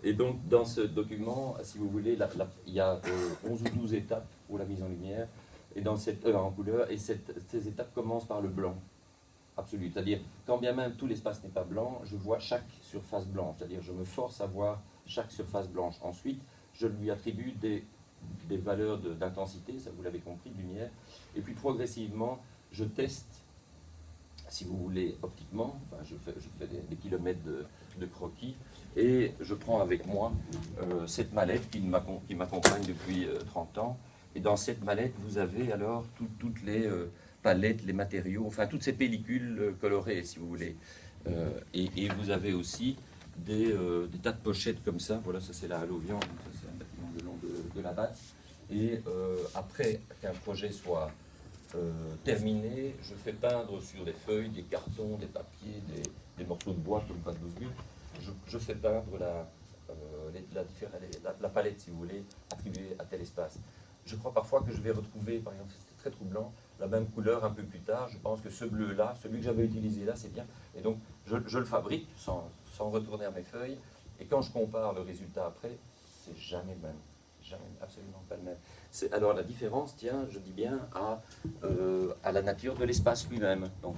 Et donc, dans ce document, si vous voulez, il y a 11 ou 12 étapes pour la mise en lumière, et dans en couleur, et ces étapes commencent par le blanc absolu. C'est-à-dire, quand bien même tout l'espace n'est pas blanc, je vois chaque surface blanche. C'est-à-dire, je me force à voir chaque surface blanche. Ensuite, je lui attribue des valeurs d'intensité, ça vous l'avez compris, de lumière, et puis progressivement, je teste, si vous voulez, optiquement, enfin, je fais des kilomètres de croquis, et je prends avec moi cette mallette qui m'accompagne depuis 30 ans. Et dans cette mallette, vous avez alors toutes les palettes, les matériaux, enfin toutes ces pellicules colorées, si vous voulez. Et vous avez aussi des tas de pochettes comme ça. Voilà, ça c'est la Halovian, ça c'est un bâtiment le long de la batte. Et après qu'un projet soit terminé, je fais peindre sur des feuilles, des cartons, des papiers, des morceaux de bois comme pas de 12 buts. Je fais peindre la palette, si vous voulez, attribuée à tel espace. Je crois parfois que je vais retrouver, par exemple, c'est très troublant, la même couleur un peu plus tard. Je pense que ce bleu-là, celui que j'avais utilisé là, c'est bien. Et donc, je le fabrique sans retourner à mes feuilles. Et quand je compare le résultat après, c'est jamais le même. Jamais, absolument pas le même. Alors la différence tient, je dis bien, à la nature de l'espace lui-même. Donc,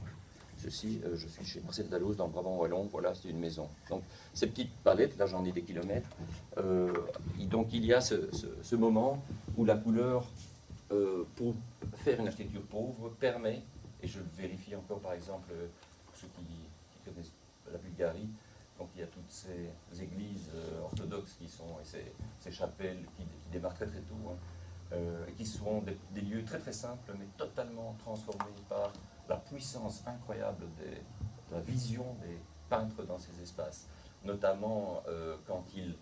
ceci, je suis chez Marcel Dalloz dans Brabant-Wallon, voilà, c'est une maison. Donc, ces petites palettes, là j'en ai des kilomètres, donc il y a ce moment où la couleur, pour faire une architecture pauvre, permet, et je le vérifie encore par exemple, pour ceux qui connaissent la Bulgarie, donc il y a toutes ces églises orthodoxes qui sont, et ces chapelles qui démarrent très très tôt, hein, qui sont des lieux très très simples, mais totalement transformés par la puissance incroyable de la vision des peintres dans ces espaces, notamment quand ils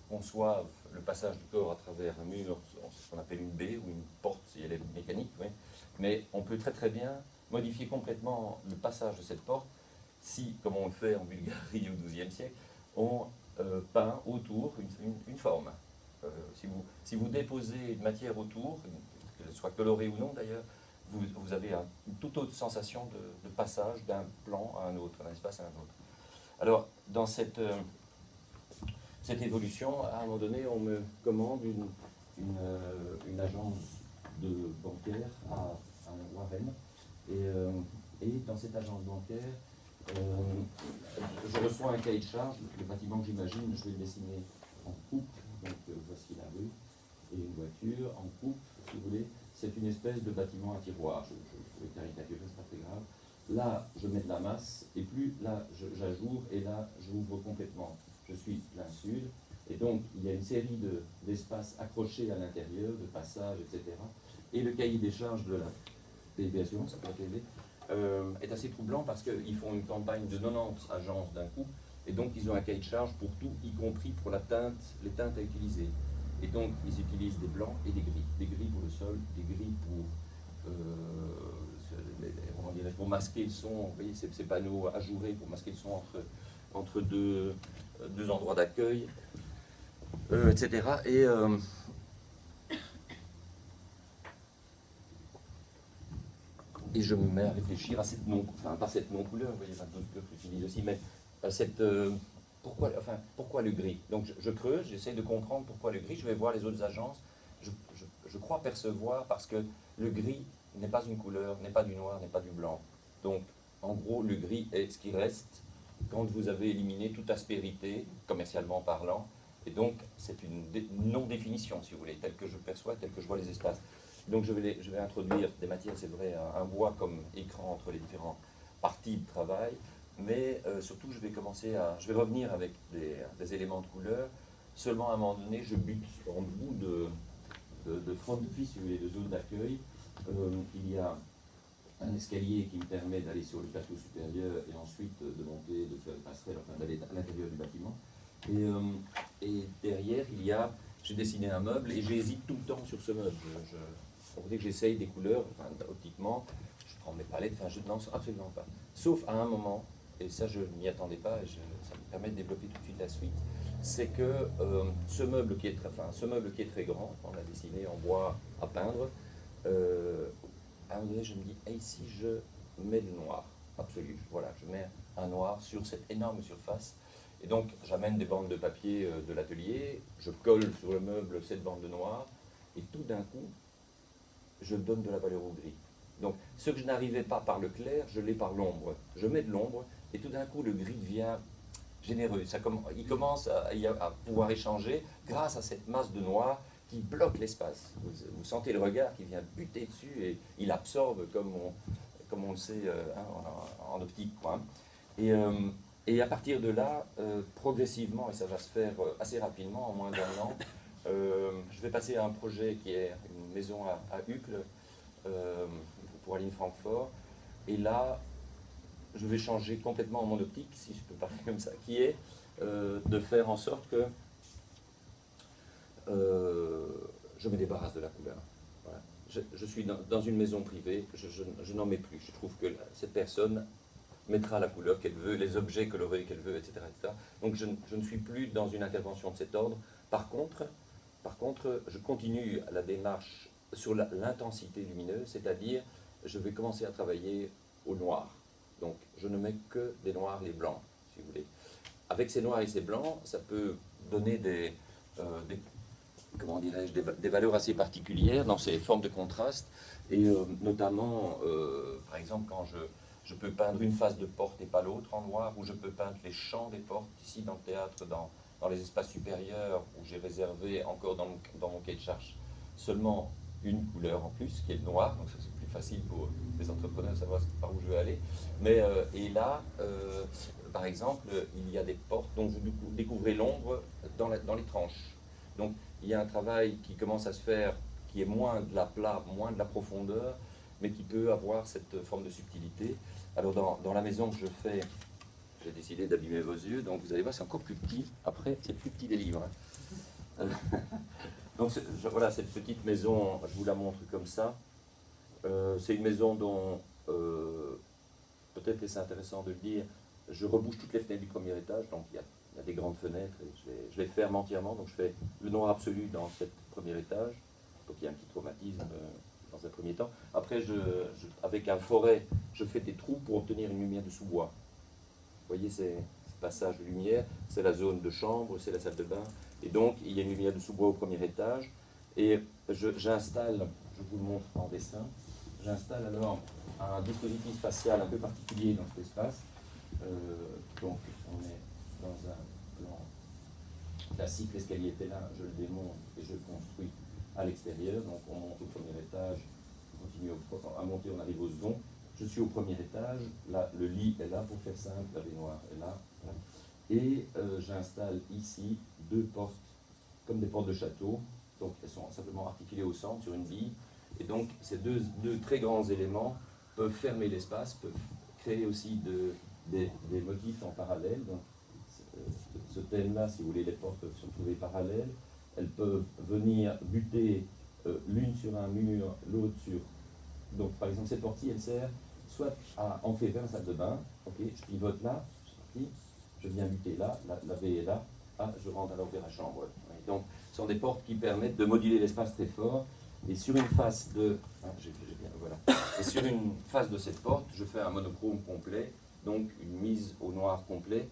conçoivent le passage du corps à travers un mur, ce qu'on appelle une baie ou une porte si elle est mécanique, oui. Mais on peut très très bien modifier complètement le passage de cette porte si, comme on le fait en Bulgarie au XIIe siècle, on peint autour une forme. Si vous déposez une matière autour, qu'elle soit colorée ou non d'ailleurs, vous avez une toute autre sensation de passage d'un plan à un autre, d'un espace à un autre. Alors, dans cette évolution, à un moment donné, on me commande une agence bancaire à Warren. Et dans cette agence bancaire, je reçois un cahier de charge. Le bâtiment que j'imagine, je vais le dessiner en coupe. Donc voici la rue et une voiture en coupe, si vous voulez. C'est une espèce de bâtiment à tiroir. Je vais caricaturer, c'est pas très grave. Là, je mets de la masse, et plus là, j'ajoure, et là, j'ouvre complètement. Je suis plein sud, et donc il y a une série d'espaces accrochés à l'intérieur, de passages, etc. Et le cahier des charges de la PIB Assurance, ça peut être est assez troublant parce qu'ils font une campagne de 90 agences d'un coup, et donc ils ont un cahier de charge pour tout, y compris pour les teintes à utiliser. Et donc ils utilisent des blancs et des gris. Des gris pour le sol, des gris pour masquer le son, vous voyez, ces panneaux ajourés pour masquer le son entre deux endroits d'accueil, etc. Et je me mets à réfléchir à cette pas cette non-couleur, vous voyez, il y a d'autres couleurs que j'utilise aussi, mais à pourquoi le gris? Donc je creuse, j'essaie de comprendre pourquoi le gris, je vais voir les autres agences, je crois percevoir, parce que le gris n'est pas une couleur, n'est pas du noir, n'est pas du blanc. Donc, en gros, le gris est ce qui reste quand vous avez éliminé toute aspérité, commercialement parlant, et donc c'est une non-définition, si vous voulez, telle que je perçois, telle que je vois les espaces. Donc je vais introduire des matières, c'est vrai, un bois comme écran entre les différentes parties de travail, mais surtout je vais revenir avec des éléments de couleur. Seulement à un moment donné, je bute en bout de front de cuisse, si vous voulez, de zone d'accueil. Il y a un escalier qui me permet d'aller sur le plateau supérieur et ensuite de monter, de faire une passerelle, enfin d'aller à l'intérieur du bâtiment. Et derrière, j'ai dessiné un meuble et j'hésite tout le temps sur ce meuble. On voudrait que j'essaye des couleurs, enfin, optiquement, je prends mes palettes, enfin, je ne lance absolument pas. Sauf à un moment, et ça je n'y attendais pas, et ça me permet de développer tout de suite la suite, c'est que ce meuble qui est très grand, on l'a dessiné en bois à peindre, à un moment donné, je me dis, et ici je mets le noir, absolu. Voilà, je mets un noir sur cette énorme surface. Et donc, j'amène des bandes de papier de l'atelier, je colle sur le meuble cette bande de noir, et tout d'un coup, je donne de la valeur au gris. Donc, ce que je n'arrivais pas par le clair, je l'ai par l'ombre. Je mets de l'ombre, et tout d'un coup, le gris devient généreux. Il commence à pouvoir échanger grâce à cette masse de noir qui bloque l'espace. Vous sentez le regard qui vient buter dessus, et il absorbe comme on le sait en optique, quoi. Et à partir de là, progressivement, et ça va se faire assez rapidement, en moins d'un an, je vais passer à un projet qui est une maison à Uccle, pour Aline Francfort. Et là, je vais changer complètement mon optique, si je peux parler comme ça, qui est de faire en sorte que je me débarrasse de la couleur. Voilà. Je suis dans une maison privée, je n'en mets plus. Je trouve que cette personne mettra la couleur qu'elle veut, les objets colorés qu'elle veut, etc., etc. Donc je ne suis plus dans une intervention de cet ordre. Par contre, je continue la démarche sur l'intensité lumineuse, c'est-à-dire je vais commencer à travailler au noir. Donc je ne mets que des noirs et blancs, si vous voulez. Avec ces noirs et ces blancs, ça peut donner comment dirais-je, des valeurs assez particulières dans ces formes de contraste, et notamment, par exemple, quand je peux peindre une face de porte et pas l'autre en noir, ou je peux peindre les champs des portes, ici dans le théâtre, dans les espaces supérieurs, où j'ai réservé encore dans mon cahier de charge seulement une couleur en plus, qui est le noir, donc ça c'est plus facile pour les entrepreneurs de savoir par où je veux aller. Mais, et là, par exemple, il y a des portes, donc vous découvrez l'ombre dans les tranches. Donc il y a un travail qui commence à se faire, qui est moins de la plat, moins de la profondeur, mais qui peut avoir cette forme de subtilité. Alors dans la maison que je fais, j'ai décidé d'abîmer vos yeux, donc vous allez voir, c'est encore plus petit. Après, c'est le plus petit des livres. Hein. Donc voilà, cette petite maison, je vous la montre comme ça. C'est une maison dont, peut-être que c'est intéressant de le dire, je rebouche toutes les fenêtres du premier étage, donc il y a des grandes fenêtres, et je les ferme entièrement, donc je fais le noir absolu dans ce premier étage, donc il y a un petit traumatisme dans un premier temps. Après, avec un forêt, je fais des trous pour obtenir une lumière de sous-bois. Vous voyez ces passages de lumière, c'est la zone de chambre, c'est la salle de bain, et donc il y a une lumière de sous-bois au premier étage, et j'installe, je vous le montre en dessin, j'installe alors un dispositif spatial un peu particulier dans cet espace. Donc on est dans un plan classique, l'escalier était là, je le démonte et je le construis à l'extérieur, donc on monte au premier étage, on continue à monter, on arrive au second. Je suis au premier étage, là, le lit est là, pour faire simple, la baignoire est là. Voilà. Et j'installe ici deux portes, comme des portes de château. Donc elles sont simplement articulées au centre sur une bille. Et donc ces deux très grands éléments peuvent fermer l'espace, peuvent créer aussi des motifs en parallèle. Donc ce thème-là, si vous voulez, les portes peuvent se trouver parallèles. Elles peuvent venir buter l'une sur un mur, l'autre sur... Donc par exemple, cette porte-ci, elle sert soit à entrer vers la salle de bain, okay, je pivote là, je suis parti, je viens buter là, la baie est là, je rentre alors vers la chambre. Ouais. Donc ce sont des portes qui permettent de moduler l'espace très fort, et sur une face de... voilà. Et sur une face de cette porte, je fais un monochrome complet, donc une mise au noir complet.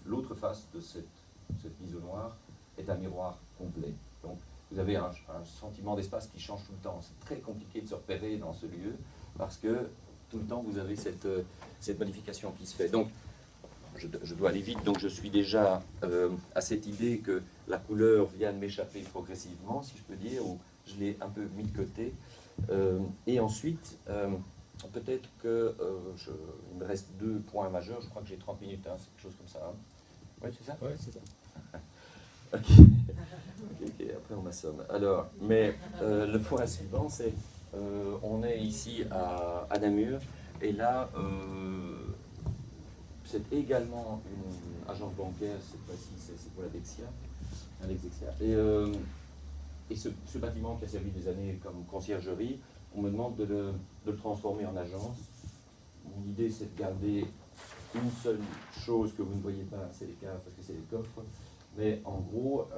L'autre face de cette mise au noir est un miroir complet. Donc vous avez un sentiment d'espace qui change tout le temps. C'est très compliqué de se repérer dans ce lieu, parce que tout le temps vous avez cette modification qui se fait. Donc je dois aller vite, donc je suis déjà à cette idée que la couleur vient de m'échapper progressivement, si je peux dire, ou je l'ai un peu mis de côté. Et ensuite, peut-être que il me reste 2 points majeurs, je crois que j'ai 30 minutes, hein, c'est quelque chose comme ça. Hein. Oui, c'est ça? Oui, c'est ça. Ok, après on m'assomme. Alors, mais le point suivant, c'est on est ici à Namur, et là, c'est également une agence bancaire, cette fois-ci c'est pour la Dexia, et ce bâtiment qui a servi des années comme conciergerie, on me demande de le transformer en agence. Mon idée, c'est de garder une seule chose que vous ne voyez pas, c'est les caves, parce que c'est les coffres, Mais en gros,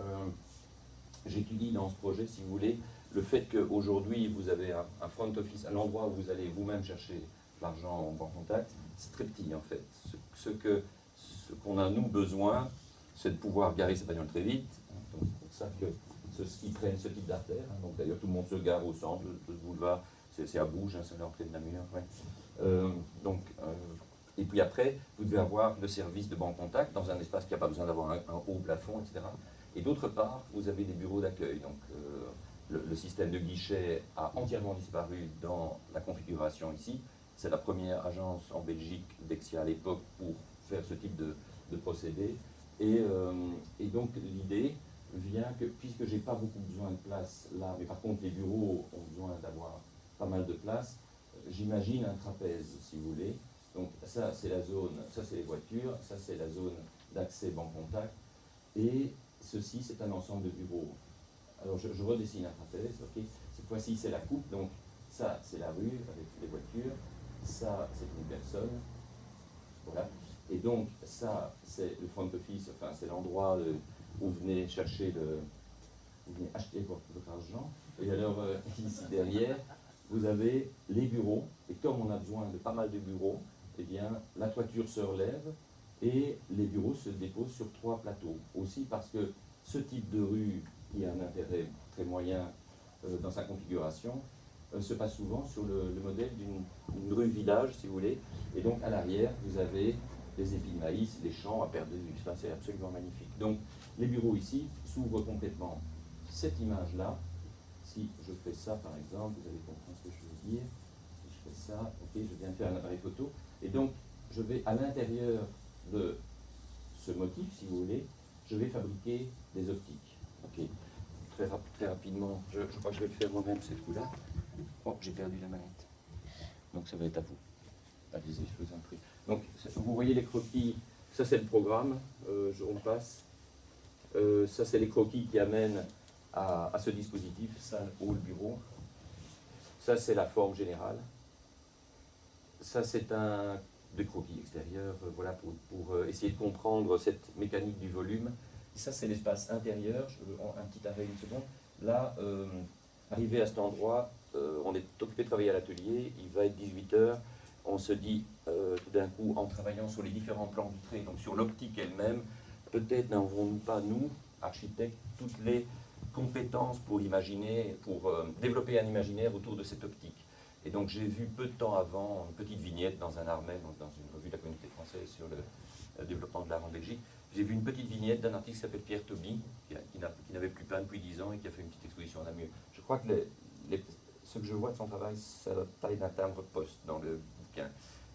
j'étudie dans ce projet, si vous voulez, le fait qu'aujourd'hui, vous avez un front office, un endroit où vous allez vous-même chercher l'argent en banque contact, c'est très petit en fait. Ce qu'on a nous besoin, c'est de pouvoir garer sa bagnole très vite. Donc c'est pour ça que ils prennent ce type d'artère. Donc d'ailleurs tout le monde se gare au centre, le boulevard, c'est à Bouge, c'est l'entrée de Namur. Ouais. Et puis après, vous devez avoir le service de banque contact dans un espace qui n'a pas besoin d'avoir un haut plafond, etc. Et d'autre part, vous avez des bureaux d'accueil. Donc le système de guichet a entièrement disparu dans la configuration ici. C'est la première agence en Belgique, Dexia à l'époque, pour faire ce type de procédé. Et donc l'idée vient que, puisque j'ai pas beaucoup besoin de place là, mais par contre les bureaux ont besoin d'avoir pas mal de place, j'imagine un trapèze, si vous voulez. Donc ça c'est la zone, ça c'est les voitures, ça c'est la zone d'accès banque contact, et ceci c'est un ensemble de bureaux. Alors je redessine un trapèze, ok. Cette fois-ci c'est la coupe, donc ça c'est la rue avec les voitures, ça c'est une personne, voilà. Et donc ça c'est le front office, enfin c'est l'endroit où vous venez chercher vous venez acheter votre argent. Et alors ici derrière, vous avez les bureaux, et comme on a besoin de pas mal de bureaux, eh bien la toiture se relève et les bureaux se déposent sur 3 plateaux. Aussi parce que ce type de rue, qui a un intérêt très moyen dans sa configuration, se passe souvent sur le modèle d'une rue village, si vous voulez. Et donc à l'arrière, vous avez les épis de maïs, les champs à perte de vue. Enfin, c'est absolument magnifique. Donc les bureaux ici s'ouvrent complètement. Cette image-là, si je fais ça par exemple, vous allez comprendre ce que je veux dire. Si je fais ça, ok, je viens de faire un appareil photo. Et donc, je vais à l'intérieur de ce motif, si vous voulez, je vais fabriquer des optiques. Ok. Très rapidement, je crois que je vais le faire moi-même, ce coup-là. Oh, j'ai perdu la manette. Donc ça va être à vous. Allez-y, je vous en prie. Donc, vous voyez les croquis, ça c'est le programme, on passe. Ça c'est les croquis qui amènent à ce dispositif, salle, hall, bureau. Ça c'est la forme générale. Ça c'est des croquis extérieurs, voilà, pour essayer de comprendre cette mécanique du volume. Et ça c'est l'espace intérieur, un petit arrêt une seconde. Là, arrivé à cet endroit, on est occupé de travailler à l'atelier, il va être 18h, on se dit tout d'un coup, en travaillant sur les différents plans vitrés, donc sur l'optique elle-même, peut-être n'avons-nous pas, nous, architectes, toutes les compétences pour imaginer, pour développer un imaginaire autour de cette optique. Et donc j'ai vu peu de temps avant une petite vignette dans un Armel, donc dans une revue de la communauté française sur le développement de l'art en Belgique. J'ai vu une petite vignette d'un artiste qui s'appelle Pierre Toby, qui n'avait plus peint depuis 10 ans et qui a fait une petite exposition à Namur. Je crois que ce que je vois de son travail, c'est la taille d'un timbre-poste dans le bouquin.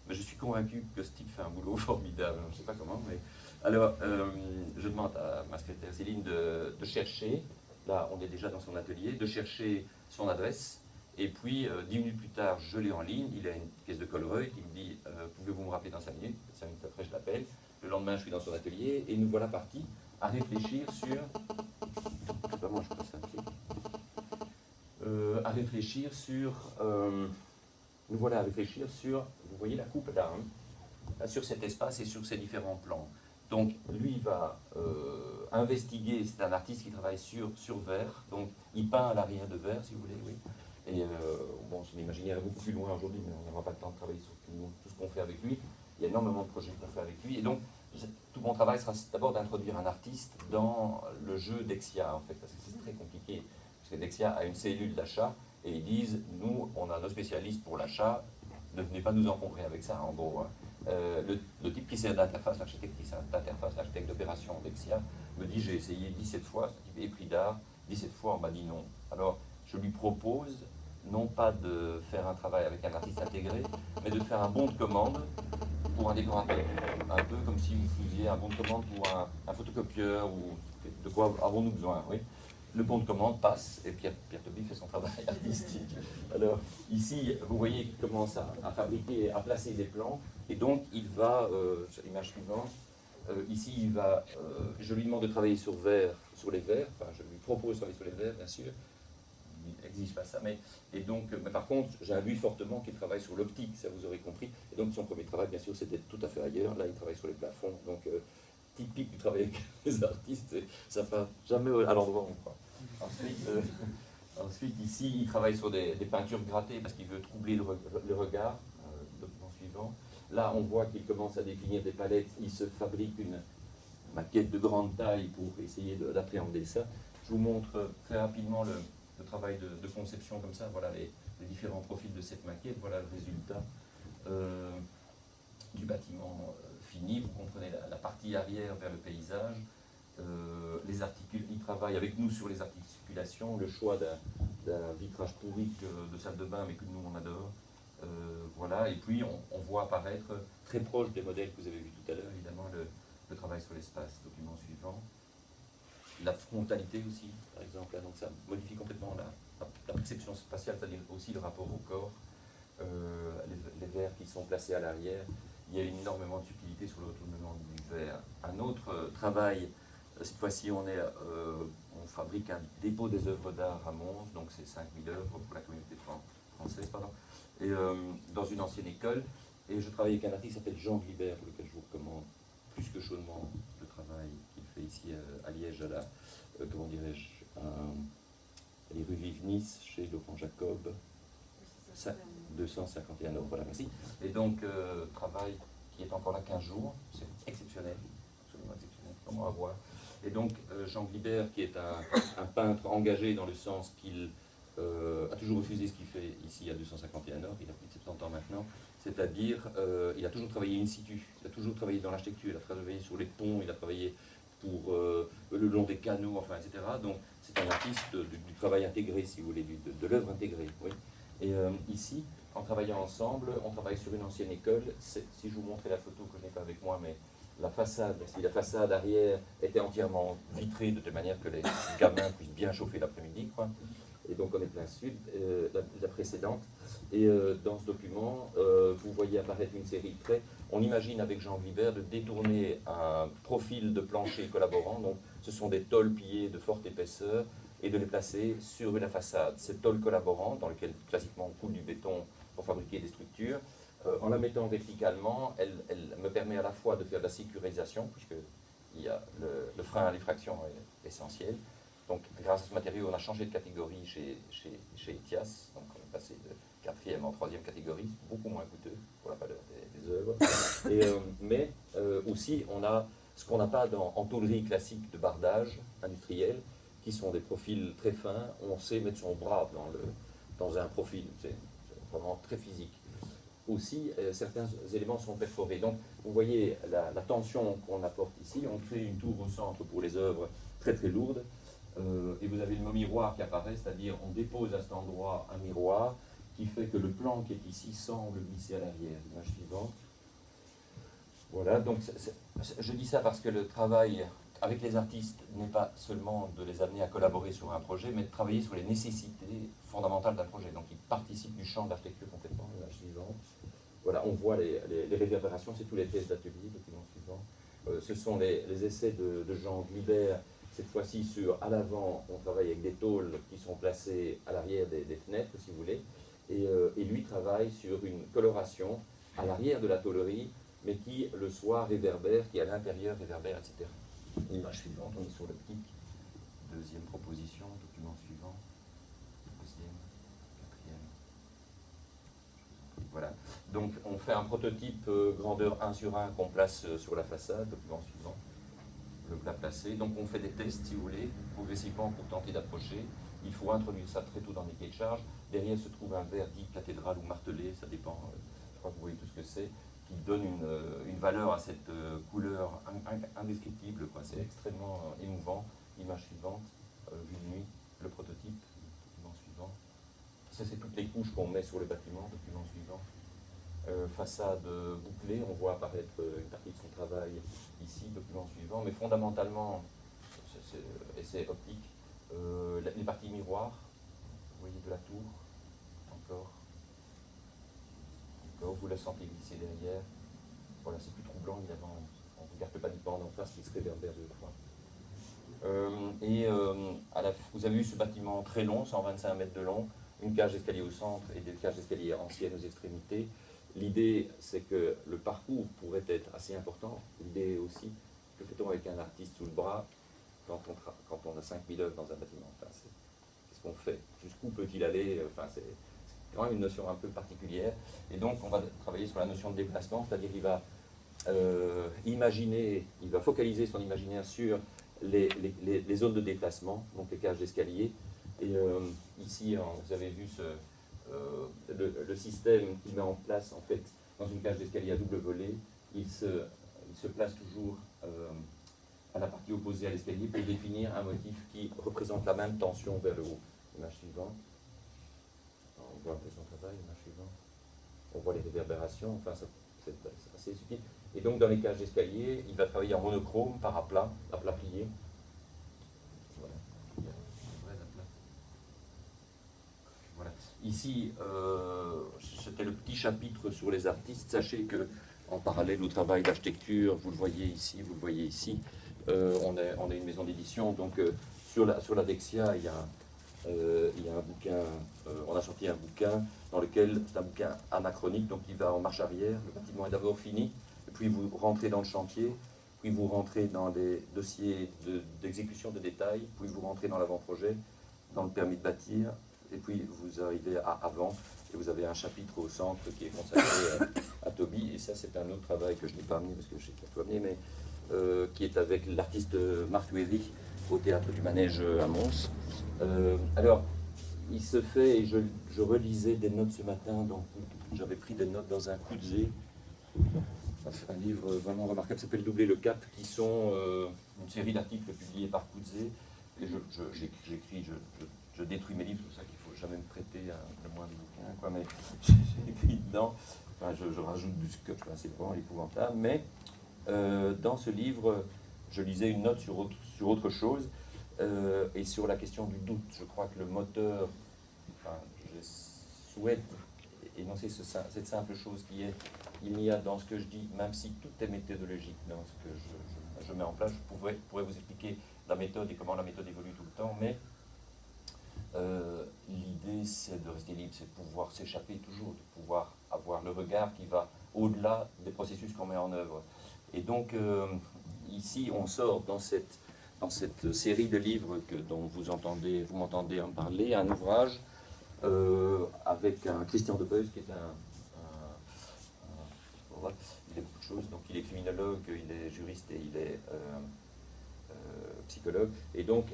Mais je suis convaincu que ce type fait un boulot formidable. Je ne sais pas comment, mais... Alors, je demande à ma secrétaire Céline de chercher, là on est déjà dans son atelier, de chercher son adresse. Et puis, 10 minutes plus tard, je l'ai en ligne, il a une caisse de Colreuil qui me dit pouvez-vous me rappeler dans 5 minutes 5 minutes après, je l'appelle. Le lendemain, je suis dans son atelier et nous voilà partis à réfléchir sur... Je sais pas, moi je passe un clic. À réfléchir sur... nous voilà à réfléchir sur, vous voyez la coupe là, hein, sur cet espace et sur ces différents plans. Donc lui va investiguer, c'est un artiste qui travaille sur verre, donc il peint à l'arrière de verre, si vous voulez, oui. Et bon, son imaginaire est beaucoup plus loin aujourd'hui, mais on n'aura pas le temps de travailler sur tout ce qu'on fait avec lui. Il y a énormément de projets qu'on fait avec lui. Et donc, tout mon travail sera d'abord d'introduire un artiste dans le jeu Dexia, en fait, parce que c'est très compliqué. Parce que Dexia a une cellule d'achat, et ils disent, nous, on a nos spécialistes pour l'achat, ne venez pas nous encombrer avec ça, en gros. Hein. Le type qui sert d'interface, l'architecte qui sert d'interface, l'architecte d'opération Dexia, me dit, j'ai essayé 17 fois, ce type épris d'art, 17 fois, on m'a dit non. Alors, je lui propose non pas de faire un travail avec un artiste intégré, mais de faire un bon de commande pour un décorateur. Un peu comme si vous faisiez un bon de commande pour un photocopieur, ou de quoi avons-nous besoin, oui. Le bon de commande passe, et Pierre Toby fait son travail artistique. Alors, ici, vous voyez qu'il commence à fabriquer, à placer des plans, et donc il va, image suivante, ici, je lui demande de travailler sur les verres, enfin, je lui propose de travailler sur les verres, bien sûr, il n'exige pas ça, mais par contre, j'induis fortement qu'il travaille sur l'optique, ça vous aurez compris, et donc son premier travail, bien sûr, c'était tout à fait ailleurs, là, il travaille sur les plafonds, donc typique du travail avec les artistes, ça ne va jamais à l'endroit où on croit. Ensuite, ici, il travaille sur des peintures grattées parce qu'il veut troubler le regard. Document suivant. Là, on voit qu'il commence à définir des palettes. Il se fabrique une maquette de grande taille pour essayer d'appréhender ça. Je vous montre très rapidement le travail de conception comme ça. Voilà les différents profils de cette maquette. Voilà le résultat du bâtiment fini. Vous comprenez la partie arrière vers le paysage. Il travaille avec nous sur les articulations, le choix d'un vitrage pourri de salle de bain, mais que nous on adore. Voilà, et puis on voit apparaître, très proche des modèles que vous avez vus tout à l'heure, évidemment, le travail sur l'espace. Document suivant. La frontalité aussi, par exemple, là, donc ça modifie complètement la perception spatiale, c'est-à-dire aussi le rapport au corps, les verres qui sont placés à l'arrière. Il y a énormément de subtilité sur le retournement du verre. Un autre travail, cette fois-ci on fabrique un dépôt des œuvres d'art à Mons, donc c'est 5000 œuvres pour la communauté française, pardon, et dans une ancienne école. Et je travaille avec un artiste qui s'appelle Jean Glibert, pour lequel je vous recommande plus que chaudement le travail qu'il fait ici à Liège, à la, comment dirais-je, les rues Vive-Nice, chez Laurent Jacob, 251 euros, voilà, merci. Et donc, travail qui est encore là 15 jours, c'est exceptionnel, absolument exceptionnel, comment à voir. Et donc, Jean Glibert, qui est un peintre engagé dans le sens qu'il a toujours refusé ce qu'il fait ici à 251 heures, il a plus de 70 ans maintenant, c'est-à-dire il a toujours travaillé in situ, il a toujours travaillé dans l'architecture, il a travaillé sur les ponts, il a travaillé pour le long des canaux, enfin, etc. Donc c'est un artiste du travail intégré, si vous voulez, de l'œuvre intégrée. Oui. Et ici, en travaillant ensemble, on travaille sur une ancienne école. Si je vous montrais la photo que je n'ai pas avec moi, mais la façade, si la façade arrière était entièrement vitrée de telle manière que les gamins puissent bien chauffer l'après-midi, quoi. Et donc on est plein sud, la précédente. Et dans ce document, vous voyez apparaître une série de traits. On imagine avec Jean Glibert de détourner un profil de plancher collaborant. Donc ce sont des tôles pliées de forte épaisseur et de les placer sur la façade. Cette tôle collaborante, dans laquelle classiquement on coule du béton pour fabriquer des structures, en la mettant verticalement, elle me permet à la fois de faire de la sécurisation, puisqu'il y a le frein à l'effraction est essentiel. Donc, grâce à ce matériau, on a changé de catégorie chez Etias. Donc, on est passé de 4e en 3e catégorie, beaucoup moins coûteux pour la valeur des œuvres. Mais aussi, on a ce qu'on n'a pas en tôlerie classique de bardage industriel, qui sont des profils très fins. On sait mettre son bras dans un profil, c'est vraiment très physique. Aussi, certains éléments sont perforés. Donc, vous voyez la tension qu'on apporte ici. On crée une tour au centre pour les œuvres très très lourdes. Et vous avez le miroir qui apparaît, c'est-à-dire on dépose à cet endroit un miroir qui fait que le plan qui est ici semble glisser à l'arrière. L'image suivante. Voilà, donc je dis ça parce que le travail avec les artistes n'est pas seulement de les amener à collaborer sur un projet, mais de travailler sur les nécessités fondamentales d'un projet. Donc ils participent du champ de l'architecture complètement. L'image suivante. Voilà, on voit les réverbérations, c'est tous les pièces d'atelier, document suivant. Ce sont les essais de Jean Glibert. Cette fois-ci, à l'avant, on travaille avec des tôles qui sont placées à l'arrière des fenêtres, si vous voulez. Et lui travaille sur une coloration à l'arrière de la tôlerie, mais qui, le soir, réverbère, qui à l'intérieur réverbère, etc. L'image suivante, on est sur l'optique. Deuxième proposition, document suivant. Deuxième, quatrième. Voilà. Donc, on fait un prototype grandeur 1 sur 1 qu'on place sur la façade, document suivant. Le plat placé. Donc on fait des tests, si vous voulez, progressivement pour tenter d'approcher. Il faut introduire ça très tôt dans les cahiers de charge. Derrière se trouve un verre dit cathédrale ou martelé, ça dépend, je crois que vous voyez tout ce que c'est, qui donne une valeur à cette couleur indescriptible. C'est extrêmement émouvant. Image suivante, vue de nuit, le prototype, document suivant. Ça, c'est toutes les couches qu'on met sur le bâtiment, document suivant. Façade bouclée, on voit apparaître une partie de son travail ici, document suivant, mais fondamentalement, essai optique, les parties miroirs, vous voyez de la tour, encore, vous la sentez glisser derrière, voilà, c'est plus troublant évidemment, on ne regarde pas du pan en face qui se réverbère deux fois. Vous avez vu ce bâtiment très long, 125 mètres de long, une cage d'escalier au centre et des cages d'escalier anciennes aux extrémités. L'idée, c'est que le parcours pourrait être assez important. L'idée est aussi que fait-on avec un artiste sous le bras quand on a 5000 œuvres dans un bâtiment? Enfin, qu'est-ce qu'on fait? Jusqu'où peut-il aller? Enfin, c'est quand même une notion un peu particulière. Et donc, on va travailler sur la notion de déplacement, c'est-à-dire qu'il va imaginer, il va focaliser son imaginaire sur les zones de déplacement, donc les cages d'escalier. Et ici, vous avez vu le système qu'il met en place, en fait, dans une cage d'escalier à double volet. Il se place toujours à la partie opposée à l'escalier pour définir un motif qui représente la même tension vers le haut. Image suivante. On voit un peu son travail, image suivante. On voit les réverbérations, enfin, c'est assez subtil. Et donc, dans les cages d'escalier, il va travailler en monochrome, par à plat plié. Voilà. Voilà. Ici, c'était le petit chapitre sur les artistes. Sachez que, en parallèle au travail d'architecture, vous le voyez ici, vous le voyez ici, on est une maison d'édition, donc sur la Dexia, il y a un bouquin, on a sorti un bouquin dans lequel, c'est un bouquin anachronique, donc il va en marche arrière, le bâtiment est d'abord fini, et puis vous rentrez dans le chantier, puis vous rentrez dans les dossiers d'exécution de détails, puis vous rentrez dans l'avant-projet, dans le permis de bâtir, et puis vous arrivez à avant, et vous avez un chapitre au centre qui est consacré à Toby, et ça c'est un autre travail que je n'ai pas amené, parce que je sais qu'il a tout amené, mais qui est avec l'artiste Marc Wéry au Théâtre du Manège à Mons. Alors, il se fait, et je relisais des notes ce matin, donc j'avais pris des notes dans un Coetzee, un livre vraiment remarquable qui s'appelle Doubler le cap, qui sont une série d'articles publiés par Coetzee, et j'écris, je détruis mes livres, c'est pour ça qu'il ne faut jamais me prêter le moindre bouquin, quoi, mais j'ai écrit dedans, enfin, je rajoute du scotch, enfin, c'est vraiment épouvantable, mais dans ce livre, je lisais une note sur autre chose, et sur la question du doute. Je crois que le moteur, enfin, je souhaite énoncer cette simple chose qui est, il y a dans ce que je dis, même si tout est méthodologique dans ce que je mets en place, je pourrais vous expliquer la méthode et comment la méthode évolue tout le temps, mais l'idée c'est de rester libre, c'est de pouvoir s'échapper toujours, de pouvoir avoir le regard qui va au-delà des processus qu'on met en œuvre. Et donc, ici, on sort dans cette série de livres dont vous m'entendez en parler, un ouvrage avec un Christian Debeus, qui est voilà, il est beaucoup de choses, donc il est criminologue, il est juriste et il est psychologue, et donc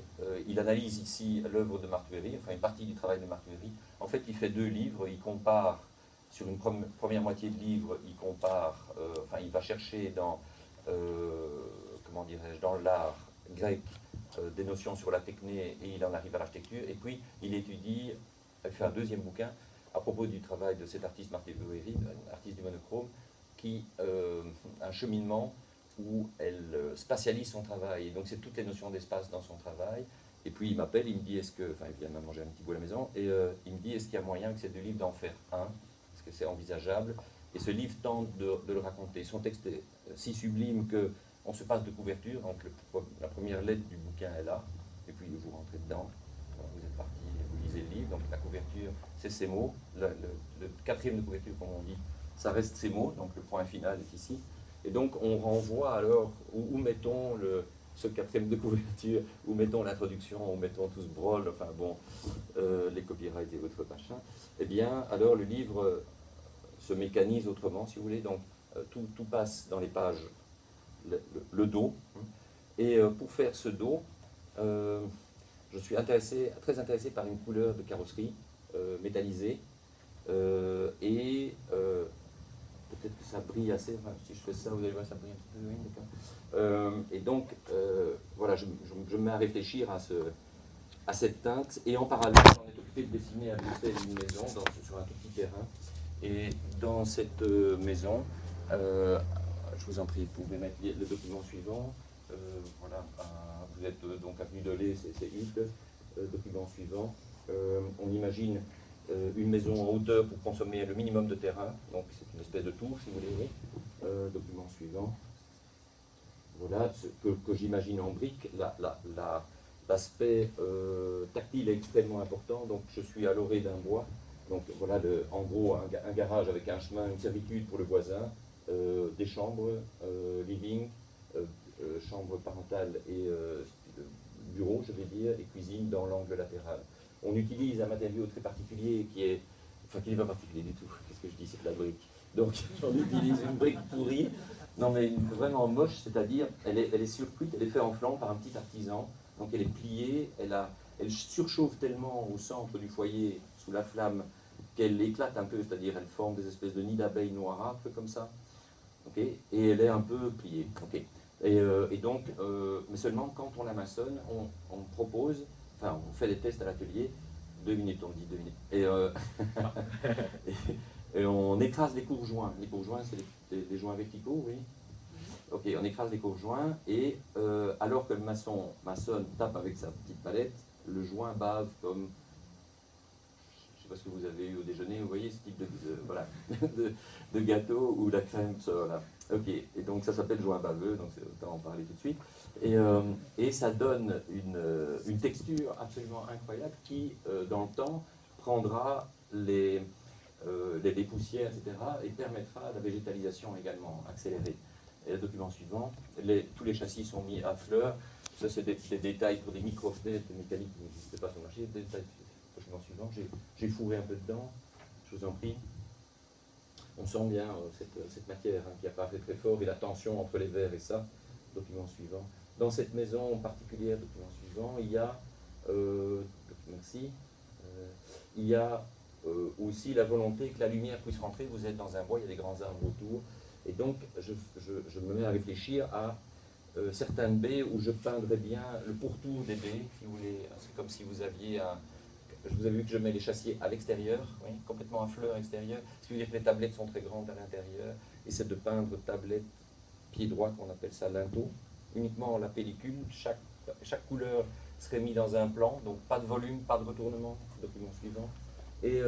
il analyse ici l'œuvre de Marc Wéry, enfin une partie du travail de Marc Wéry. En fait, il fait deux livres, il compare, sur une première moitié de livre, il compare, enfin il va chercher dans, comment dirais-je, dans l'art grec, des notions sur la techné, et il en arrive à l'architecture, et puis il étudie, il fait un deuxième bouquin à propos du travail de cet artiste Marc Wéry, artiste du monochrome, qui un cheminement où elle spatialise son travail. Et donc c'est toutes les notions d'espace dans son travail. Et puis il m'appelle, il me dit, enfin il vient de manger un petit bout à la maison, et il me dit, est-ce qu'il y a moyen que ces deux livres d'en faire un? Est-ce que c'est envisageable? Et ce livre tente de le raconter. Son texte est si sublime qu'on se passe de couverture, donc la première lettre du bouquin est là, et puis vous rentrez dedans, vous êtes parti, vous lisez le livre, donc la couverture, c'est ces mots, le quatrième de couverture, comme on dit, ça reste ces mots, donc le point final est ici. Et donc on renvoie alors, où mettons ce quatrième de couverture, où mettons l'introduction, où mettons tout ce brol, enfin bon, les copyrights et votre machin, eh bien alors le livre se mécanise autrement, si vous voulez, donc tout passe dans les pages, le dos, et pour faire ce dos, je suis très intéressé par une couleur de carrosserie métallisée, et peut-être que ça brille assez, enfin, si je fais ça, vous allez voir, ça brille un petit peu, oui, d'accord. Et donc, voilà, je me mets à réfléchir à cette teinte, et en parallèle, on est occupé de dessiner à Bruxelles une maison sur un tout petit terrain. Et dans cette maison, je vous en prie, vous pouvez mettre le document suivant. Voilà, vous êtes donc avenue de Lay, c'est Hugues. Document suivant. On imagine une maison en hauteur pour consommer le minimum de terrain, donc c'est une espèce de tour, si vous voulez. Document suivant. Voilà, ce que j'imagine en briques. L'aspect tactile est extrêmement important, donc je suis à l'orée d'un bois. Donc voilà, en gros, un garage avec un chemin, une servitude pour le voisin, des chambres, living, chambre parentale et bureau, je vais dire, et cuisine dans l'angle latéral. On utilise un matériau très particulier qui est, enfin qui n'est pas particulier du tout, qu'est-ce que je dis, c'est de la brique. Donc on utilise une brique pourrie, non mais vraiment moche, c'est-à-dire elle est surcuite, elle est faite en flanc par un petit artisan, donc elle est pliée, elle surchauffe tellement au centre du foyer sous la flamme qu'elle éclate un peu, c'est-à-dire elle forme des espèces de nids d'abeilles noirâtres comme ça, okay, et elle est un peu pliée. Okay. Et donc, mais seulement quand on la maçonne, on propose, enfin on fait des tests à l'atelier, 2 minutes, on dit 2 minutes, et on écrase les courjoints. Les courjoints, c'est des joints verticaux, oui. Ok, on écrase les courjoints, et alors que le maçon maçonne, tape avec sa petite palette, le joint bave comme, je ne sais pas ce que vous avez eu au déjeuner, vous voyez ce type voilà, de gâteau où la crème se... Voilà. Ok, et donc ça s'appelle joint baveux, donc c'est autant en parler tout de suite. Et ça donne une texture absolument incroyable qui, dans le temps, prendra les poussières, etc., et permettra la végétalisation également accélérée. Et le document suivant, tous les châssis sont mis à fleur. Ça, c'est des détails pour des micro-fenêtres mécaniques qui n'existaient pas sur le marché. Des détails, document suivant, j'ai fourré un peu dedans, je vous en prie. On sent bien cette matière hein, qui apparaît très fort et la tension entre les verres et ça. Document suivant. Dans cette maison particulière, document suivant, il y a, merci, il y a aussi la volonté que la lumière puisse rentrer. Vous êtes dans un bois, il y a des grands arbres autour. Et donc, je me mets à réfléchir à certaines baies où je peindrais bien le pourtour des baies, si vous voulez. C'est comme si vous aviez un... Je vous ai vu que je mets les châssiers à l'extérieur, oui, complètement à fleur extérieure. Ce qui veut dire que les tablettes sont très grandes à l'intérieur. Et c'est de peindre tablette pied droit, qu'on appelle ça linteau, uniquement la pellicule. Chaque couleur serait mise dans un plan, donc pas de volume, pas de retournement. Document suivant. Et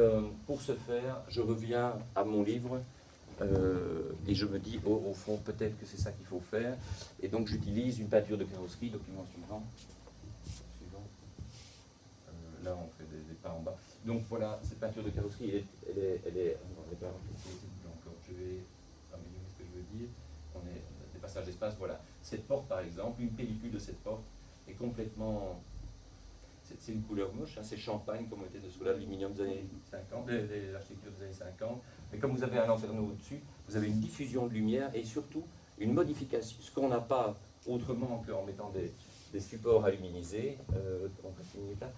pour ce faire, je reviens à mon livre et je me dis, au fond, peut-être que c'est ça qu'il faut faire. Et donc j'utilise une peinture de carrosserie, document suivant. Là, on fait des pas en bas. Donc voilà, cette peinture de carrosserie, elle est pas encore. Je vais améliorer ce que je veux dire. On est des passages d'espace, voilà. Cette porte, par exemple, une pellicule de cette porte est complètement... C'est une couleur moche, hein, c'est champagne, comme on était sous l'aluminium des années 50, l'architecture des années 50. Mais comme vous avez un lanterneau au-dessus, vous avez une diffusion de lumière et surtout une modification, ce qu'on n'a pas autrement qu'en mettant des supports aluminisés. On va finir là.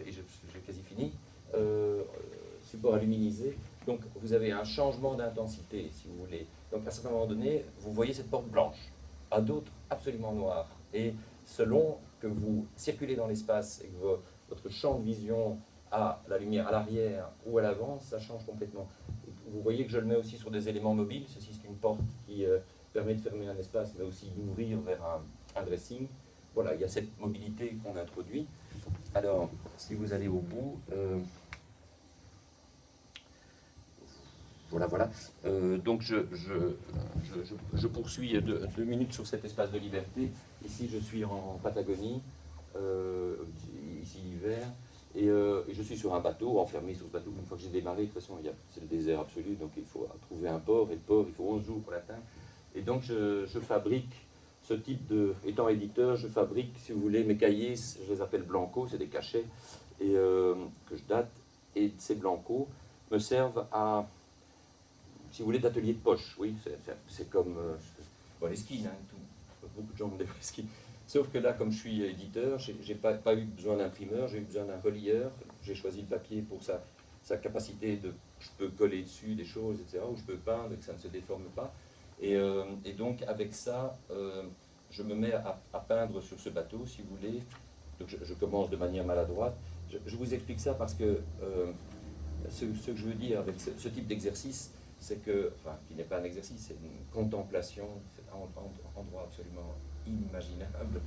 Et j'ai quasi fini, support aluminisé, donc vous avez un changement d'intensité, si vous voulez. Donc à un certain moment donné, vous voyez cette porte blanche, à d'autres absolument noire. Et selon que vous circulez dans l'espace et que votre champ de vision a la lumière à l'arrière ou à l'avant, ça change complètement. Et vous voyez que je le mets aussi sur des éléments mobiles. Ceci, c'est une porte qui permet de fermer un espace, mais aussi d'ouvrir vers un dressing. Voilà, il y a cette mobilité qu'on introduit. Alors, si vous allez au bout, voilà. Donc, je poursuis 2 minutes sur cet espace de liberté. Ici, je suis en Patagonie, ici l'hiver, et je suis sur un bateau, enfermé sur ce bateau. Une fois que j'ai démarré, de toute façon, c'est le désert absolu, donc il faut trouver un port, et le port, il faut 11 jours pour l'atteindre. Et donc, je fabrique ce type de... Étant éditeur, je fabrique, si vous voulez, mes cahiers, je les appelle blancos, c'est des cachets et, que je date, et ces blancos me servent à, si vous voulez, d'atelier de poche. Oui, c'est comme bon, les skis, hein, beaucoup de gens ont des skis. Sauf que là, comme je suis éditeur, j'ai pas eu besoin d'imprimeur, j'ai eu besoin d'un relieur. J'ai choisi le papier pour sa capacité de... Je peux coller dessus des choses, etc., ou je peux peindre et que ça ne se déforme pas. Et donc, avec ça, je me mets à peindre sur ce bateau, si vous voulez. Donc, je commence de manière maladroite. Je vous explique ça parce que ce que je veux dire avec ce type d'exercice, c'est que, enfin, qui n'est pas un exercice, c'est une contemplation, c'est un endroit absolument inimaginable.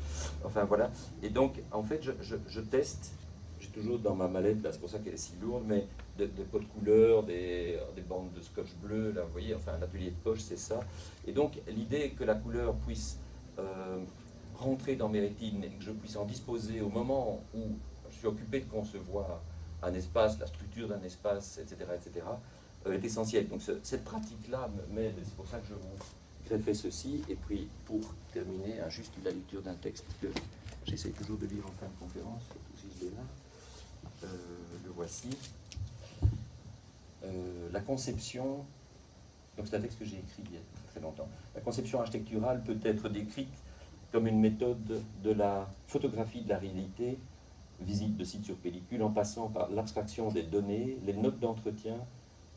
Enfin, voilà. Et donc, en fait, je teste. J'ai toujours dans ma mallette, là, c'est pour ça qu'elle est si lourde, mais des pots de couleurs, des bandes de scotch bleu, là, vous voyez, enfin, l'atelier de poche, c'est ça. Et donc, l'idée est que la couleur puisse rentrer dans mes rétines et que je puisse en disposer au moment où je suis occupé de concevoir un espace, la structure d'un espace, etc., est essentielle. Donc, cette pratique-là m'aide, c'est pour ça que je vous greffer ceci, et puis pour terminer, juste la lecture d'un texte que j'essaie toujours de lire en fin de conférence, surtout si je l'ai là. Le voici. La conception, donc c'est un texte que j'ai écrit il y a très longtemps. La conception architecturale peut être décrite comme une méthode de la photographie de la réalité, visite de sites sur pellicule, en passant par l'abstraction des données, les notes d'entretien,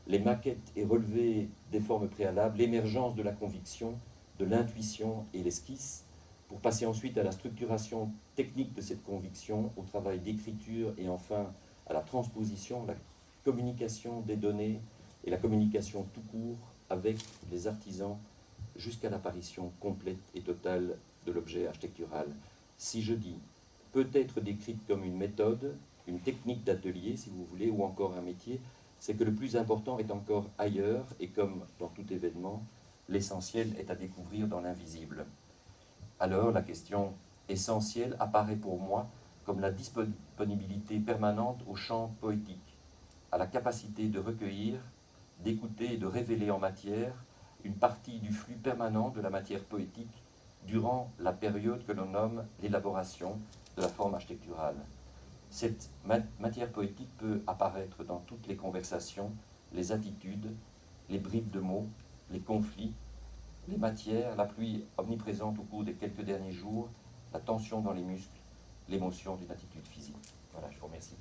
les maquettes et relevés des formes préalables, l'émergence de la conviction, de l'intuition et l'esquisse, pour passer ensuite à la structuration technique de cette conviction, au travail d'écriture et enfin à la transposition, la communication des données et la communication tout court avec les artisans jusqu'à l'apparition complète et totale de l'objet architectural. Si je dis peut être décrite comme une méthode, une technique d'atelier, si vous voulez, ou encore un métier, c'est que le plus important est encore ailleurs, et comme dans tout événement, l'essentiel est à découvrir dans l'invisible. Alors la question essentielle apparaît pour moi comme la disponibilité permanente au champ poétique, à la capacité de recueillir, d'écouter et de révéler en matière une partie du flux permanent de la matière poétique durant la période que l'on nomme l'élaboration de la forme architecturale. Cette matière poétique peut apparaître dans toutes les conversations, les attitudes, les bribes de mots, les conflits, les matières, la pluie omniprésente au cours des quelques derniers jours, la tension dans les muscles, l'émotion d'une attitude physique. Voilà, je vous remercie.